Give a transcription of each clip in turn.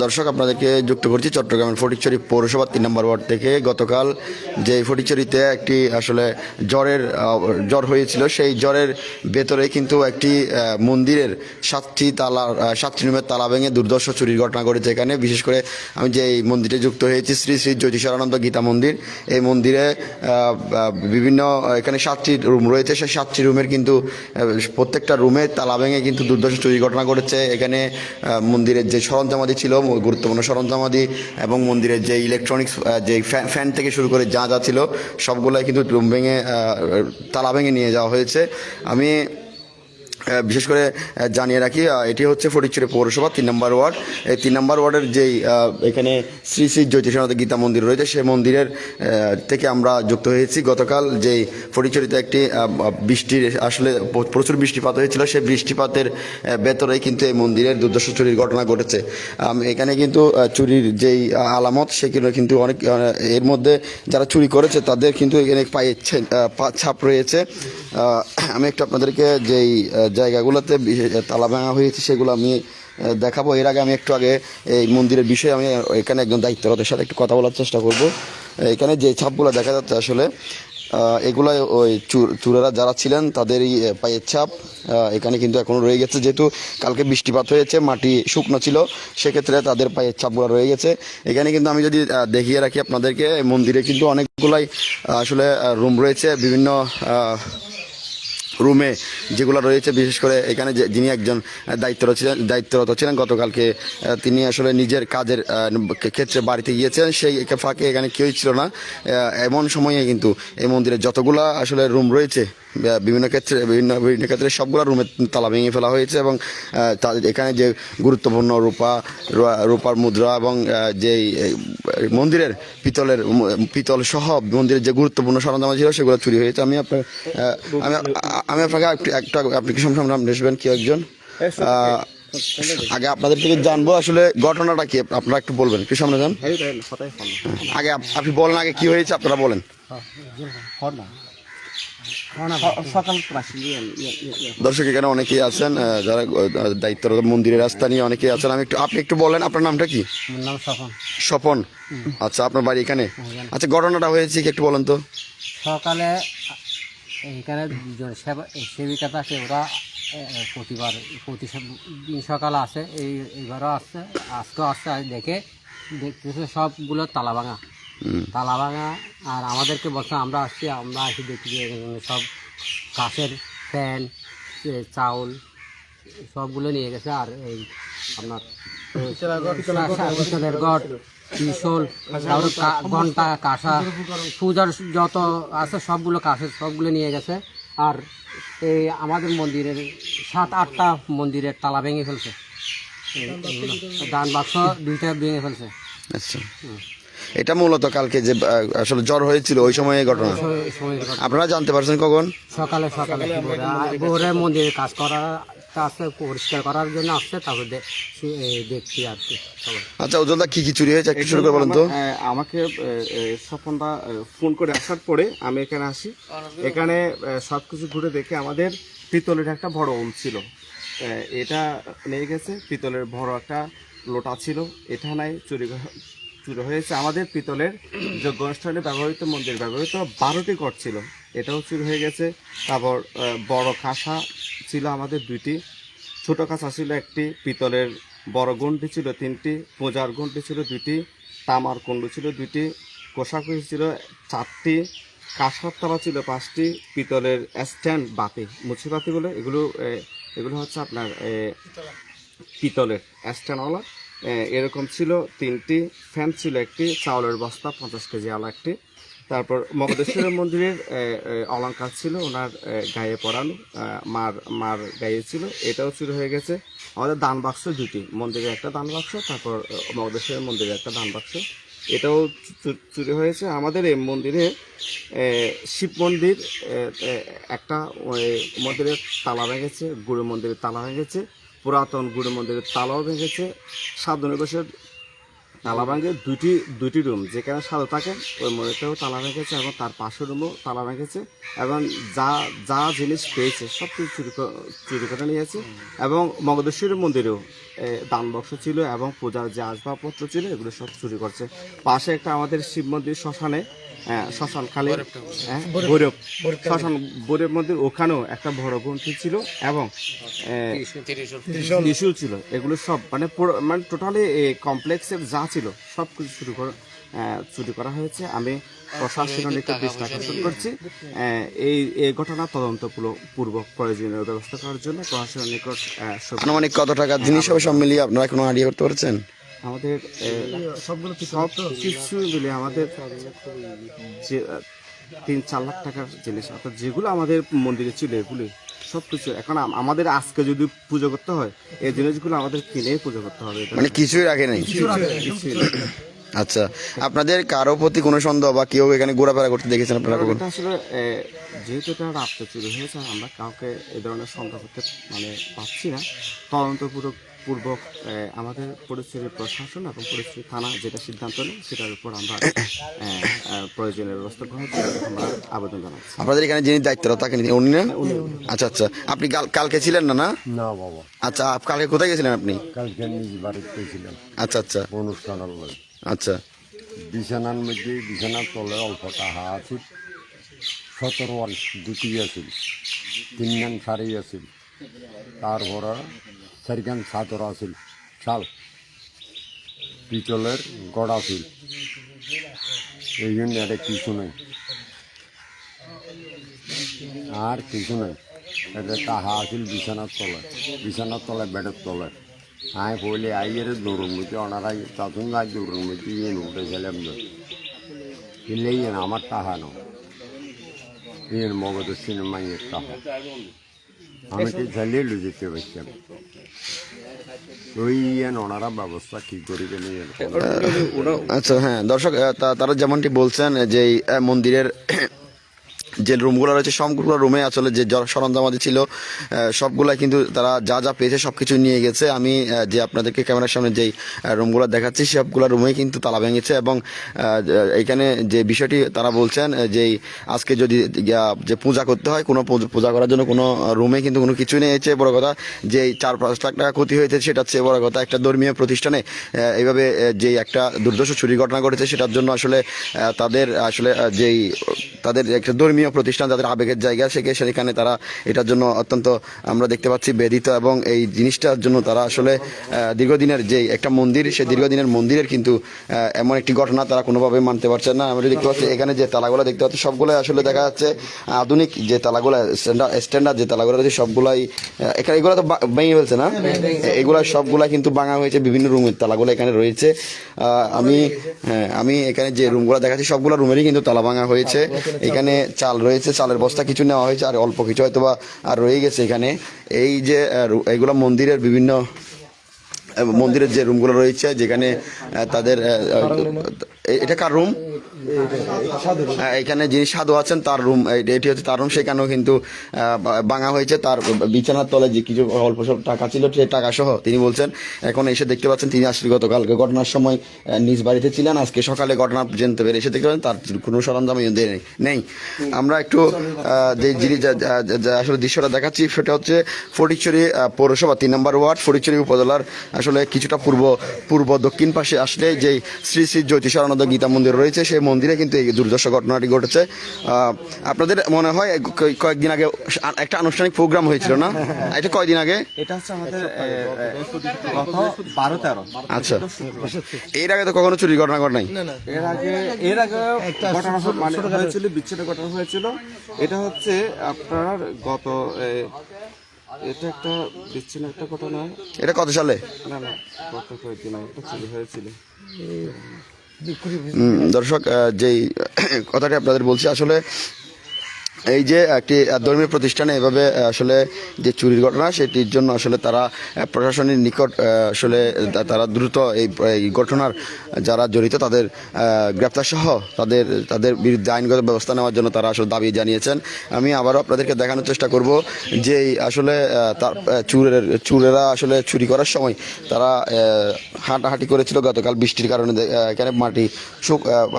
দর্শক, আপনাদেরকে যুক্ত করছি চট্টগ্রামের ফটিকছড়ি পৌরসভা 3 নম্বর ওয়ার্ড থেকে। গতকাল যে ফটিকছড়িতে একটি আসলে জ্বর হয়েছিল, সেই জ্বরের ভেতরে কিন্তু একটি মন্দিরের 7টি রুমের তালা ভেঙে দুর্ধর্ষ চুরির ঘটনা ঘটেছে এখানে। বিশেষ করে আমি যে এই মন্দিরে যুক্ত হয়েছি, শ্রী শ্রী জ্যোতিষানন্দ গীতা মন্দির। এই মন্দিরে বিভিন্ন এখানে 7টি রুম রয়েছে। সেই 7টি রুমের কিন্তু প্রত্যেকটা রুমে তালা ভেঙে কিন্তু দুর্ধর্ষ চুরির ঘটনা ঘটেছে এখানে। মন্দিরের যে সরঞ্জামাদি ছিল, গুরুত্বপূর্ণ সরঞ্জামাদি, এবং মন্দিরের যে ইলেকট্রনিক্স, যে ফ্যান থেকে শুরু করে যা যা ছিল সবগুলাই কিন্তু রুম ভেঙে তালা ভেঙে নিয়ে যাওয়া হয়েছে। আমি বিশেষ করে জানিয়ে রাখি, এটি হচ্ছে ফটিকছড়ি পৌরসভা 3 নম্বর ওয়ার্ড। এই 3 নম্বর ওয়ার্ডের যেই এখানে শ্রী শ্রী জ্যোতিষানন্দ গীতা মন্দির রয়েছে, সেই মন্দিরের থেকে আমরা যুক্ত হয়েছি। গতকাল যেই ফটিকছড়িতে একটি বৃষ্টির আসলে প্রচুর বৃষ্টিপাত হয়েছিল, সেই বৃষ্টিপাতের ভেতরেই কিন্তু এই মন্দিরের দুর্ধর্ষ চুরির ঘটনা ঘটেছে। এখানে কিন্তু চুরির যেই আলামত, সেগুলো কিন্তু অনেক, এর মধ্যে যারা চুরি করেছে তাদের কিন্তু এখানে পায়ের ছাপ রয়েছে। আমি একটু আপনাদেরকে যেই জায়গাগুলোতে তালা ভাঙা হয়েছে সেগুলো আমি দেখাবো। এর আগে আমি একটু আগে এই মন্দিরের বিষয়ে আমি এখানে একজন দায়িত্বরতের সাথে একটু কথা বলার চেষ্টা করব। এখানে যে ছাপগুলো দেখা যাচ্ছে আসলে এগুলো ওই চোরেরা যারা ছিলেন তাদেরই পায়ের ছাপ এখানে কিন্তু এখনও রয়ে গেছে। যেহেতু কালকে বৃষ্টিপাত হয়েছে, মাটি শুকনো ছিল, সেক্ষেত্রে তাদের পায়ের ছাপগুলো রয়ে গেছে এখানে। কিন্তু আমি যদি দেখিয়ে রাখি আপনাদেরকে, মন্দিরে কিন্তু অনেকগুলাই আসলে রুম রয়েছে। বিভিন্ন রুমে যেগুলো রয়েছে, বিশেষ করে এখানে যিনি একজন দায়িত্বরত ছিলেন গতকালকে, তিনি আসলে নিজের কাজের ক্ষেত্রে বাড়িতে গিয়েছেন। সেই ফাঁকে এখানে কেউই ছিল না। এমন সময়ে কিন্তু এই মন্দিরে যতগুলা আসলে রুম রয়েছে, বিভিন্ন ক্ষেত্রে সবগুলো রুমের তালা ভেঙে ফেলা হয়েছে। এবং এখানে যে গুরুত্বপূর্ণ রূপার মুদ্রা এবং যেই মন্দিরের পিতল সহ মন্দিরের যে গুরুত্বপূর্ণ সরঞ্জাম ছিল সেগুলো চুরি হয়েছে। আমি আপনাকে একটু অ্যাপ্লিকেশন সামনে আসবেন কেউ একজন। আগে আপনাদের থেকে জানবো আসলে ঘটনাটা কি, আপনারা একটু বলবেন, একটু সামনে যান। আগে আপনি বলেন, আগে কি হয়েছে আপনারা বলেন। দর্শক, এখানে অনেকেই আছেন যারা দায়িত্বরত মন্দিরের রাস্তা নিয়ে অনেকেই আছেন। আপনি একটু বলেন আপনার নামটা কি? স্বপন। আচ্ছা, আপনার বাড়ি এখানে? আচ্ছা, ঘটনাটা হয়েছে কি একটু বলেন তো। সকালে এখানে সেবিকা থাকে, ওরা প্রতিদিন সকালে আসে, এইবারও আসছে, আজকেও আসছে। দেখতেছে সবগুলো তালা ভাঙা। আর আমাদেরকে বলছে, আমরা আসি দেখি যে সব কাঠের ফ্যান, চাউল সবগুলো নিয়ে গেছে। আর এই আপনার পিতলের গড়, ত্রিশূল, ঘন্টা, কাঁসা, পূজার যত আছে সবগুলো সবগুলো নিয়ে গেছে। আর এই আমাদের মন্দিরের 7-8টা মন্দিরের তালা ভেঙে ফেলছে। দান বাক্স 2টা ভেঙে ফেলছে। আচ্ছা, এটা মূলত কালকে যে আসলে জ্বর হয়েছিল ওই সময় ঘটনা আপনারা জানতে পারছেন কখন? সকালে ভোরে মন্দিরের কাজ পরিষ্কার করার জন্য আসছে, তারপর দেখছি আর কি। আচ্ছা, ওজনটা কি চুরি হয়েছে একটু শুরু করে বলেন তো। আমাকে স্বপনদা ফোন করে আসার পরে আমি এখানে আসি। এখানে সব কিছু ঘুরে দেখে আমাদের পিতলের একটা বড় ওম ছিল, এটা নিয়ে গেছে। পিতলের বড় একটা লোটা ছিল, এটা নাই চুরি হয়েছে। আমাদের পিতলের যজ্ঞ অনুষ্ঠানে ব্যবহৃত মন্দির ব্যবহৃত 12টি ঘট ছিল, এটাও চুরি হয়ে গেছে। তারপর বড় কাঁসা ছিল আমাদের 2টি, ছোট কাঁসা ছিল 1টি, পিতলের বড় গন্ডি ছিল 3টি, পূজার গন্ডি ছিল 2টি, তামার কুণ্ডু ছিল 2টি, কোষাকুষি ছিল 4টি, কাঁসার তালা ছিল 5টি, পিতলের স্ট্যান্ড বাতি, মুছি বাতিগুলো এগুলো হচ্ছে আপনার পিতলের স্ট্যান্ডওয়ালা, এরকম ছিল 3টি, ফ্যান ছিল 1টি, চাউলের বস্তা 50 কেজি আলা 1টি। তারপর মগদেশ্বরের মন্দিরের অলঙ্কার ছিল ওনার গায়ে পরানো, মার গায়ে ছিল, এটাও চুরি হয়ে গেছে। আমাদের দান বাক্স 2টি, মন্দিরের একটা দান বাক্স, তারপর মগদেশ্বরের মন্দিরের একটা দান বাক্স, এটাও চুরি হয়েছে। আমাদের এই মন্দিরে শিব মন্দির একটা মন্দিরের তালা ভেঙেছে, গুরু মন্দিরের তালা ভেঙেছে, পুরাতন গুরু মন্দিরের তালাও ভেঙেছে, সাধুনিবাসের তালা ভাঙে। দুটি রুম যেখানে সাধু থাকে ওই মন্দিরটাও তালা ভেঙেছে, এবং তার পাশের রুমও তালা ভেঙেছে। এবং যা জিনিস পেয়েছে সব কিছু চুরি করে নিয়েছে। এবং মগদেশ্বরী মন্দিরেও দান বক্স ছিল এবং পূজার যে আসবাবপত্র ছিল এগুলো সব চুরি করছে। পাশে একটা আমাদের শিব মন্দির শ্মশানে, শ্মশান খালি ভৈরব শ্মশান ভৈরব মন্দির, ওখানেও একটা বড় গ্রন্থি ছিল এবং ত্রিশূল ছিল। এগুলো সব মানে টোটালি কমপ্লেক্সের যা ছিল সব কিছু চুরি করা হয়েছে। আমি প্রশাসনের নিকট দৃষ্টি আকর্ষণ করছি এই ঘটনা তদন্তপূর্বক প্রয়োজনীয় ব্যবস্থা করার জন্য প্রশাসনের নিকট আনুমানিক কত টাকার জিনিস হবে সব মিলিয়ে আপনারা কোনো আইডিয়া করতে পারছেন? আমাদের সব কিছু মিলে আমাদের যে 3-4 লাখ টাকার জিনিস, অর্থাৎ যেগুলো আমাদের মন্দিরে ছিল এগুলি সব কিছু। এখন আমাদের আজকে যদি পুজো করতে হয় এই জিনিসগুলো আমাদের কিনে পুজো করতে হবে, মানে কিছুই রাখে নাই। আচ্ছা, আপনাদের কারো প্রতি কোনো সন্দেহ বা কেউ এখানে ঘোরাফেরা করতে দেখেছেন আপনারা কখন? আসলে যেহেতু এটা রাত্রে চুরি হয়েছে আমরা কাউকে এই ধরনের সন্দেহ করতে পাচ্ছি না। তদন্তপূর্বক আমাদের পরিস্থিতির প্রশাসন এবং পরিস্থিতি থানা যেটা সিদ্ধান্ত নেয় সেটার উপর আমরা প্রয়োজনীয় ব্যবস্থা গ্রহণ করে আমরা আবেদন জানাচ্ছি। আপনাদের এখানে যিনি দায়িত্বরত থাকেন উনি না? আচ্ছা আচ্ছা, আপনি কালকে ছিলেন না? না না বাবা, আচ্ছা, কালকে কোথায় গেছিলেন আপনি? কালকে নিজ বাড়িতে ছিলাম আচ্ছা আচ্ছা অনুষ্ঠান হল। আচ্ছা, বিছানার মধ্যে বিছানার তলে অল্প টাকা আছিল, 17 ওয়ান দুটি আছিল, 3 গান শাড়ি আছিল, তারপরে 4 গান চাদর আছিল, শাল পিতলের গড় আছিল, এই জন্য এটা কিছু নেই আর কিছু নেই। এটা টাকা আছিল বিছানার তলে বেডের তলে। আয় বলে আইয়ের দৌড়ের মধ্যে ওনারাই তখন গাছ দৌড়ের মধ্যে ইয়ে উঠেছিলাম দিলেই আমার টাকা ন ইয়ের মগজ সিনেমাইয়ের টাকা আমি তো ঝালিয়ে লু যেতে পারছিলাম। ওই ওনারা ব্যবস্থা কি করিবে নিয়ে। আচ্ছা, হ্যাঁ দর্শক, তারা যেমনটি বলছেন যে এই মন্দিরের যে রুমগুলো রয়েছে সবগুলো রুমে আসলে যে সরঞ্জামাদি ছিল সবগুলাই কিন্তু তারা যা যা পেয়েছে সব কিছু নিয়ে গেছে। আমি যে আপনাদেরকে ক্যামেরার সামনে যেই রুমগুলো দেখাচ্ছি সবগুলো রুমেই কিন্তু তালা ভেঙেছে এবং এখানে যে বিষয়টি তারা বলছেন যে আজকে যদি যে পূজা করতে হয় কোনো পূজা করার জন্য কোনো রুমে কিন্তু কোনো কিছু নেই। চেয়ে বড় কথা যে 4-5 লাখ টাকা ক্ষতি হয়েছে সেটা চেয়ে বড় কথা একটা ধর্মীয় প্রতিষ্ঠানে এইভাবে যে একটা দুর্দশ চুরি ঘটনা ঘটেছে সেটার জন্য আসলে তাদের আসলে যেই তাদের একটা ধর্মীয় প্রতিষ্ঠান যাদের আবেগের জায়গা সেখানে তারা এটার জন্য অত্যন্ত আমরা দেখতে পাচ্ছি বেদিত এবং এই জিনিসটার জন্য তারা আসলে দীর্ঘদিনের যে একটা মন্দির সেই দীর্ঘদিনের মন্দিরের কিন্তু এমন একটি ঘটনা তারা কোনোভাবে মানতে পারছেন না। আমরা দেখতে পাচ্ছি এখানে যে তালাগুলো দেখতে পাচ্ছি সবগুলো আসলে দেখা যাচ্ছে আধুনিক যে তালাগুলো স্ট্যান্ডার্ড যে তালাগুলো রয়েছে সবগুলাই এখানে এগুলো তো ভেঙে ফেলছে না, এগুলো সবগুলা কিন্তু ভাঙা হয়েছে। বিভিন্ন রুমের তালাগুলো এখানে রয়েছে। আমি এখানে যে রুমগুলো দেখাচ্ছি সবগুলো রুমেরই কিন্তু তালা ভাঙা হয়েছে। এখানে চাল রয়েছে, চালের বস্তা কিছু নেওয়া হয়েছে আর অল্প কিছু হয়তো বা আর রয়ে গেছে এখানে। এই যে এইগুলো মন্দিরের বিভিন্ন মন্দিরের যে রুমগুলো রয়েছে যেখানে তাদের এটা কার রুম? এখানে যিনি সাধু আছেন তার রুম, এটি হচ্ছে তার রুম। সেখানেও কিন্তু ভাঙা হয়েছে। তার বিছানার তলে যে কিছু অল্প সব টাকা ছিল সেই টাকা সহ তিনি বলছেন এখন এসে দেখতে পাচ্ছেন তিনি আসলে গতকালকে ঘটনার সময় নিজ বাড়িতে ছিলেন, আজকে সকালে ঘটনা জানতে পেরে এসে দেখতে পাচ্ছেন তার কোনো সরঞ্জাম নেই। আমরা একটু যে জিনিস আসলে দৃশ্যটা দেখাচ্ছি সেটা হচ্ছে ফটিকছড়ি পৌরসভা 3 নম্বর ওয়ার্ড ফটিকছড়ি উপজেলার আসলে কিছুটা পূর্ব দক্ষিণ পাশে আসলে যে শ্রী শ্রী জ্যোতিষানন্দ গীতা মন্দির রয়েছে সেই মন্দিরে কিন্তু এই দুর্দশা ঘটনাটি ঘটেছে। আপনাদের মনে হয় কয়েকদিন আগে একটা আনুষ্ঠানিক প্রোগ্রাম হয়েছিল না? এটা কয়দিন আগে? এটা হচ্ছে আমাদের গত 12-13। আচ্ছা, এর আগে তো কখনো চুরি ঘটনা ঘটে নাই? এর আগে ঘটনা হয়েছিল, বিচ্ছেদ ঘটনা হয়েছিল। এটা হচ্ছে আপনার গত এটা একটা বিচ্ছিন্ন একটা ঘটনা। এটা কত সালে? না গত কয়েকদিন একটা চুরি হয়েছিল। দর্শক, যেই কথাটি আপনাদের বলছি আসলে এই যে একটি ধর্মীয় প্রতিষ্ঠানে এভাবে আসলে যে চুরির ঘটনা সেটির জন্য আসলে তারা প্রশাসনের নিকট আসলে তারা দ্রুত এই ঘটনার যারা জড়িত তাদের গ্রেপ্তার সহ তাদের বিরুদ্ধে আইনগত ব্যবস্থা নেওয়ার জন্য তারা আসলে দাবি জানিয়েছেন। আমি আবারও আপনাদেরকে দেখানোর চেষ্টা করব যে আসলে তার চুরেরা আসলে চুরি করার সময় তারা হাঁটাহাঁটি করেছিল গতকাল বৃষ্টির কারণে। এখানে মাটি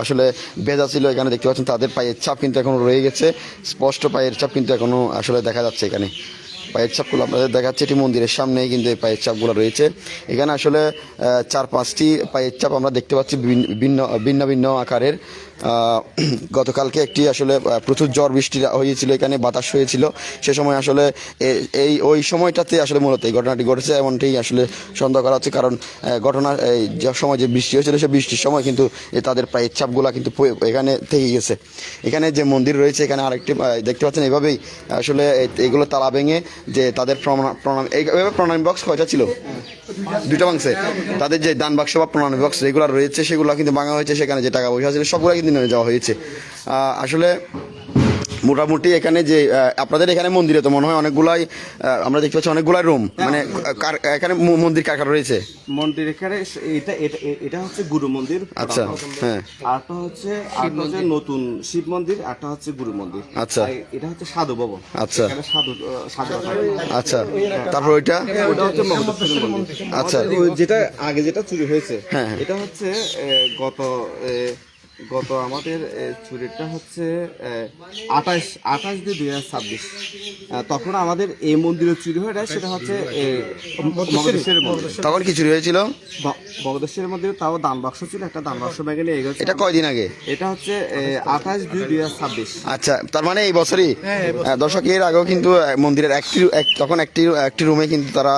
আসলে ভেজা ছিল, এখানে দেখতে পাচ্ছেন তাদের পায়ের ছাপ কিন্তু এখনো রয়ে গেছে, স্পষ্ট পায়ের ছাপ কিন্তু এখনো আসলে দেখা যাচ্ছে এখানে। পায়ের ছাপগুলো আপনাদের দেখাচ্ছে, এটি মন্দিরের সামনেই কিন্তু এই পায়ের ছাপগুলো রয়েছে। এখানে আসলে 4-5টি পায়ের ছাপ আমরা দেখতে পাচ্ছি ভিন্ন ভিন্ন ভিন্ন আকারের। গতকালকে একটি আসলে প্রচুর ঝড় বৃষ্টি হয়েছিল, এখানে বাতাস হয়েছিল, সে সময় আসলে ওই সময়টাতে আসলে মূলত এই ঘটনাটি ঘটেছে এমনটি আসলে সন্দেহ করা হচ্ছে। কারণ ঘটনা এই যে সময় যে বৃষ্টি হয়েছিল সে বৃষ্টির সময় কিন্তু তাদের পায়ের ছাপগুলা কিন্তু এখানে থেকে গেছে। এখানে যে মন্দির রয়েছে এখানে আরেকটি দেখতে পাচ্ছেন, এভাবেই আসলে এগুলো তালা ভেঙে যে তাদের প্রণাম এইভাবে প্রণাম বক্স কয়টা ছিল, 2টা ভাঙছে। তাদের যে দান বাক্স বা প্রণাম বক্স রেগুলার রয়েছে সেগুলো কিন্তু ভাঙা হয়েছে, সেখানে যে টাকা পয়সা ছিল সবগুলো কিন্তু নিয়ে যাওয়া হয়েছে। আসলে মোটামুটি এখানে যে আপনাদের এখানে মন্দিরে তো মনে হয় অনেকগুলাই আমরা দেখতে পাচ্ছি অনেকগুলাই রুম, মানে এখানে মন্দির কার কার রয়েছে? মন্দির এখানে এটা হচ্ছে গুরু মন্দির। আচ্ছা, হ্যাঁ। আরটা হচ্ছে নতুন শিব মন্দির, আরটা হচ্ছে গুরু মন্দির। আচ্ছা, এটা হচ্ছে সাধু ভবন। আচ্ছা, সাধু। আচ্ছা, তারপর ওইটা হচ্ছে মগধেশ্বরী মন্দির। আচ্ছা, যেটা আগে যেটা চুরি হয়েছে এটা হচ্ছে গত আমাদের চুরিটা হচ্ছে 28/2/2026। তখন আমাদের এই মন্দিরে চুরি হয়ে যায়, সেটা হচ্ছে মগধেশ্বরের মন্দির। তখন কি চুরি হয়েছিল? মগধেশ্বরের মন্দিরে তাও দান বাক্স ছিল, একটা দান বাক্স ভেঙে নিয়ে গেছে। এটা কয়দিন আগে? এটা হচ্ছে 28/2/2026। আচ্ছা, তার মানে এই বছরই। দর্শক, এর আগেও কিন্তু মন্দিরের তখন একটি রুমে কিন্তু তারা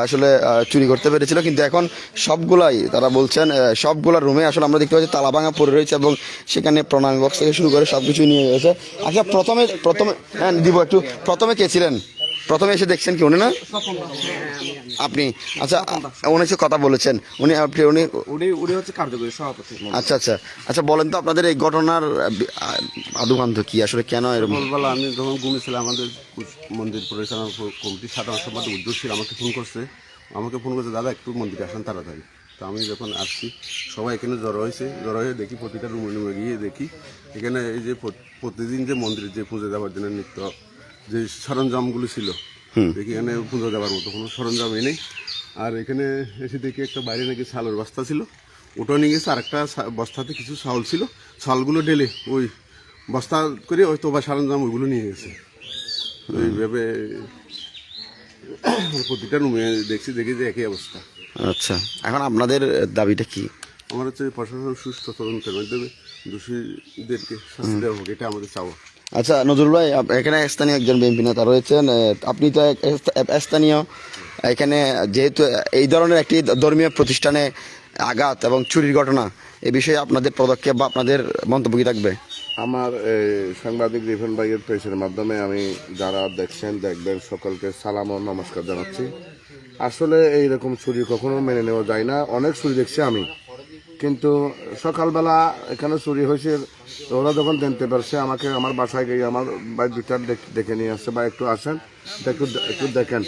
আসলে চুরি করতে পেরেছিল, কিন্তু এখন সবগুলাই তারা বলছেন সবগুলা রুমে আসলে আমরা দেখতে পাচ্ছি তালা ভাঙা পড়ে রয়েছে এবং সেখানে প্রণাম বক্স থেকে শুরু করে সব কিছু নিয়ে গেছে। আচ্ছা, প্রথমে হ্যাঁ দিব একটু, প্রথমে কে ছিলেন? প্রথমে এসে দেখছেন কি উনি না আপনি? আচ্ছা, উনি এসে কথা বলেছেন, উনি হচ্ছে কার্যকরী সভাপতি। আচ্ছা আচ্ছা আচ্ছা, বলেন তো আপনাদের এই ঘটনার আদুকান্ত কি, আসলে কেন এরকম? আমি যখন ঘুমিয়েছিলাম, আমাদের মন্দির পরিচালনা কমিটির সাধারণ সম্পাদক উদ্যোগশীল আমাকে ফোন করছে, দাদা একটু মন্দিরে আসেন তাড়াতাড়ি। তো আমি যখন আসছি সবাই এখানে জড়ো হয়ে দেখি প্রতিটা রুমে গিয়ে দেখি এখানে এই যে প্রতিদিন যে মন্দিরে যে পুজো দেওয়ার জন্য নিত্য যে সরঞ্জামগুলো ছিল, দেখি এখানে পুজো দেওয়ার মতো কোনো সরঞ্জামই নেই। আর এখানে এসে দেখি একটা বাইরে নাকি চালের বস্তা ছিল, ওটাও নিয়ে গেছে, আর একটা বস্তাতে কিছু চাউল ছিল, চাউলগুলো ঢেলে ওই বস্তা করে ওই তোবা সরঞ্জাম ওইগুলো নিয়ে গেছে। এইভাবে প্রতিটা রুমে দেখি যে একই অবস্থা। আচ্ছা, এখন আপনাদের দাবিটা কি? আমার হচ্ছে প্রশাসন সুস্থ তদন্তের মাধ্যমে দোষীদেরকে শাস্তি দেওয়া হোক, এটা আমাদের চাওয়া। আচ্ছা, নজরুল ভাই, এখানে স্থানীয় একজন বিএনপি নেতা রয়েছেন, আপনি তো স্থানীয়। এখানে যেহেতু এই ধরনের একটি ধর্মীয় প্রতিষ্ঠানে আঘাত এবং চুরির ঘটনা, এ বিষয়ে আপনাদের পদক্ষেপ বা আপনাদের মন্তব্য কি থাকবে? আমার সাংবাদিক রিফান ভাইয়ের পেজের মাধ্যমে আমি যারা দেখবেন সকলকে সালাম ও নমস্কার জানাচ্ছি। আসলে এইরকম চুরি কখনো মেনে নেওয়া যায় না। অনেক চুরি দেখছি আমি, কিন্তু সকালবেলা এখানে চুরি হয়েছে, ওরা যখন জানতে পারছে আমাকে আমার বাসায় গিয়ে আমার ভাই দুটা দেখে নিয়ে আসছে, বা একটু আসেন একটু দেখেন।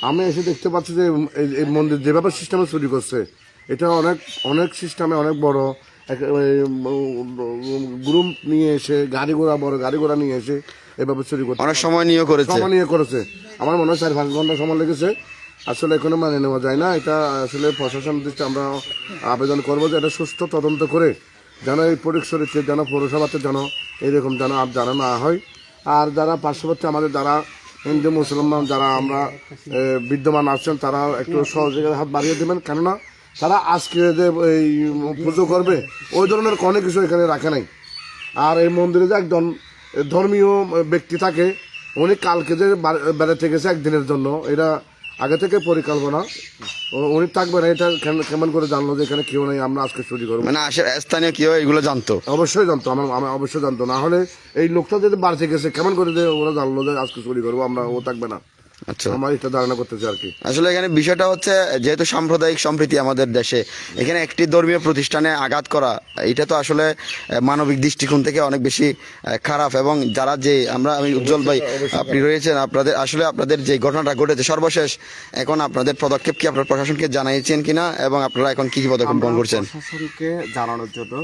আমি এসে দেখতে পাচ্ছি যে এই মন্দির যেভাবে সিস্টেমে চুরি করছে, এটা অনেক সিস্টেমে অনেক বড় গ্রুপ নিয়ে এসে বড় গাড়ি ঘোড়া নিয়ে এসে এভাবে চুরি করছে। অনেক সময় নিয়ে করেছে। আমার মনে হয় 4-5 ঘন্টা সময় লেগেছে। আসলে এখনো মানে নেওয়া যায় না। এটা আসলে প্রশাসন দৃষ্টি আমরা আবেদন করবো যে এটা সুস্থ তদন্ত করে যেন এই ফটিকছড়িতে যেন পৌরসভাতে যেন এইরকম যেন আর জানা না হয়। আর যারা পার্শ্ববর্তী আমাদের যারা হিন্দু মুসলমান যারা আমরা বিদ্যমান আছেন, তারা একটু সহযোগিতার হাত বাড়িয়ে দেবেন, কেননা তারা আজকে যে এই পুজো করবে ওই ধরনের কোনো কিছু এখানে রাখে নাই। আর এই মন্দিরে যে একজন ধর্মীয় ব্যক্তি থাকে, উনি কালকে যে বেড়াতে গেছে একদিনের জন্য, এটা আগে থেকে পরিকল্পনা, উনি থাকবে না। এটা কেমন করে জানলো যে এখানে কেউ নেই, আমরা আজকে চুরি করবো? মানে স্থানীয় কেউ এগুলো জানতো? অবশ্যই জানতো, আমি অবশ্যই জানতো। না হলে এই লোকটা যদি বাড়তে গেছে কেমন করে যে ওরা জানলো যে আজকে চুরি করবো, আমরা ও থাকবে না। আচ্ছা, আমার এটা ধারণা করতেছে আর কি। আসলে এখানে বিষয়টা হচ্ছে, যেহেতু সাম্প্রদায়িক সম্প্রীতি আমাদের দেশে, এখানে একটি ধর্মীয় প্রতিষ্ঠানে আঘাত করা, এটা তো আসলে মানবিক দৃষ্টিকোণ থেকে অনেক বেশি খারাপ। এবং যারা আমি উজ্জ্বল ভাই, আপনি রয়েছেন, আপনাদের যে ঘটনাটা ঘটেছে সর্বশেষ, এখন আপনাদের পদক্ষেপ কি আপনার প্রশাসনকে জানিয়েছেন কিনা, এবং আপনারা এখন কি পদক্ষেপ গ্রহণ করছেন? প্রশাসনকে জানানোর জন্য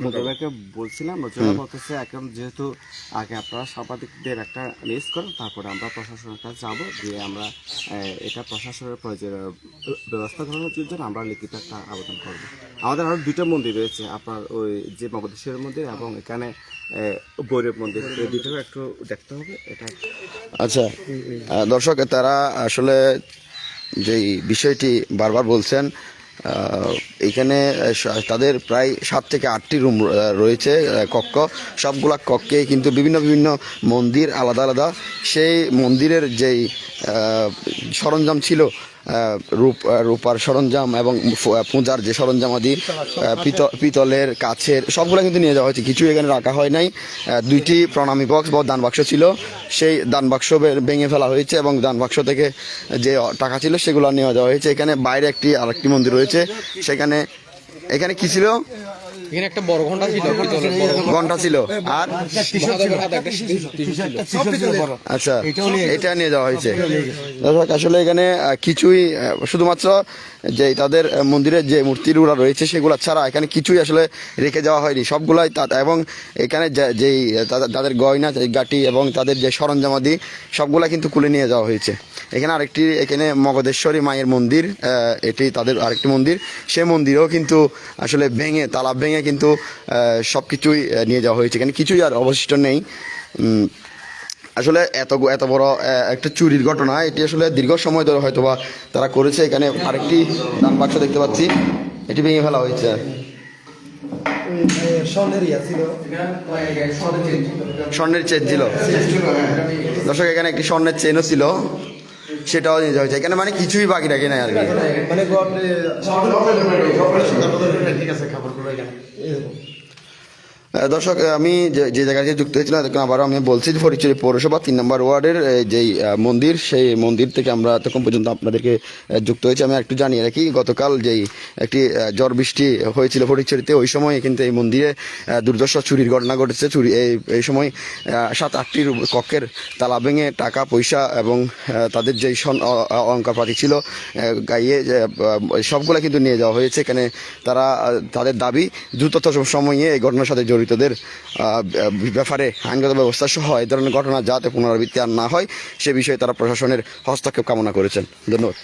নজরুলকে বলছিলাম, নজরুল বলতেছে এখন যেহেতু আগে আপনারা সাংবাদিকদের একটা লিস্ট করেন, তারপরে আমরা প্রশাসন প্রশাসনের কাছে যাব, দিয়ে আমরা এটা প্রশাসনের ব্যবস্থা গ্রহণের জন্য আমরা লিখিত একটা আবেদন করব। আমাদের আরও 2টা মন্দির রয়েছে, আপনার ওই যে মগদেশ্বরের মন্দির এবং এখানে ভৈরব মন্দির, এই দুটোও একটু দেখতে হবে এটা। আচ্ছা, দর্শক তারা আসলে যেই বিষয়টি বারবার বলছেন, এখানে তাদের প্রায় 7 থেকে 8টি রুম রয়েছে, কক্ষ। সবগুলা কক্ষে কিন্তু বিভিন্ন বিভিন্ন মন্দির আলাদা আলাদা। সেই মন্দিরের যেই সরঞ্জাম ছিল, রূপার সরঞ্জাম এবং পূজার যে সরঞ্জাম আদি, পিতলের, কাছের, সবগুলো কিন্তু নিয়ে যাওয়া হয়েছে। কিছু এখানে রাখা হয় নাই। 2টি প্রণামী বক্স বা দান বাক্স ছিল, সেই দান বাক্স ভেঙে ফেলা হয়েছে এবং দান বাক্স থেকে যে টাকা ছিল সেগুলো নিয়ে যাওয়া হয়েছে। এখানে বাইরে আরেকটি মন্দির রয়েছে, সেখানে এখানে কি ছিল? এখানে একটা বড় ঘন্টা ছিল, ঘন্টা ছিল, আর আচ্ছা এটা নিয়ে যাওয়া হয়েছে। দর্শক আসলে এখানে কিছুই, শুধুমাত্র যে তাদের মন্দিরের যে মূর্তিগুলো রয়েছে সেগুলো ছাড়া এখানে কিছুই আসলে রেখে যাওয়া হয়নি, সবগুলাই। এবং এখানে যেই তাদের গয়না গাটি এবং তাদের যে সরঞ্জামাদি সবগুলা কিন্তু খুলে নিয়ে যাওয়া হয়েছে। এখানে মগদেশ্বরী মায়ের মন্দির, এটি তাদের আরেকটি মন্দির। সে মন্দিরেও কিন্তু আসলে তালা ভেঙে কিন্তু সব কিছুই নিয়ে যাওয়া হয়েছে। এখানে কিছুই আর অবশিষ্ট নেই। আসলে এত বড় একটা চুরির ঘটনা, এটি আসলে দীর্ঘ সময় ধরে হয়তো বা তারা করেছে। এখানে আরেকটি দান বাক্স দেখতে পাচ্ছি, এটি ভেঙে ফেলা হয়েছে। স্বর্ণের চেন ছিল দর্শক, এখানে একটি স্বর্ণের চেনও ছিল, সেটাও নিয়ে যাওয়া হয়েছে। এখানে মানে কিছুই বাকি রাখে নাই আর কি। দর্শক, আমি যে জায়গায় যুক্ত হয়েছিলাম, আবারও আমি বলছি যে ফটিকছড়ি পৌরসভা 3 নম্বর ওয়ার্ডের যেই মন্দির, সেই মন্দির থেকে আমরা এতক্ষণ পর্যন্ত আপনাদেরকে যুক্ত হয়েছি। আমি একটু জানিয়ে রাখি, গতকাল যেই একটি ঝড় বৃষ্টি হয়েছিল ফটিকছড়িতে, ওই সময় কিন্তু এই মন্দিরে দুর্দশ চুরির ঘটনা ঘটেছে। এই সময় 7-8টি কক্ষের তালা ভেঙে টাকা পয়সা এবং তাদের যেই অলঙ্কারপাতি ছিল গাইয়ে সবগুলো কিন্তু নিয়ে যাওয়া হয়েছে। এখানে তাদের দাবি দ্রুততম সময়ে এই ঘটনার সাথে জড়িতদের ব্যাপারে আইনগত ব্যবস্থা সহ এই ধরনের ঘটনা যাতে পুনরাবৃত্তি আর না হয় সে বিষয়ে তারা প্রশাসনের হস্তক্ষেপ কামনা করেছেন। ধন্যবাদ।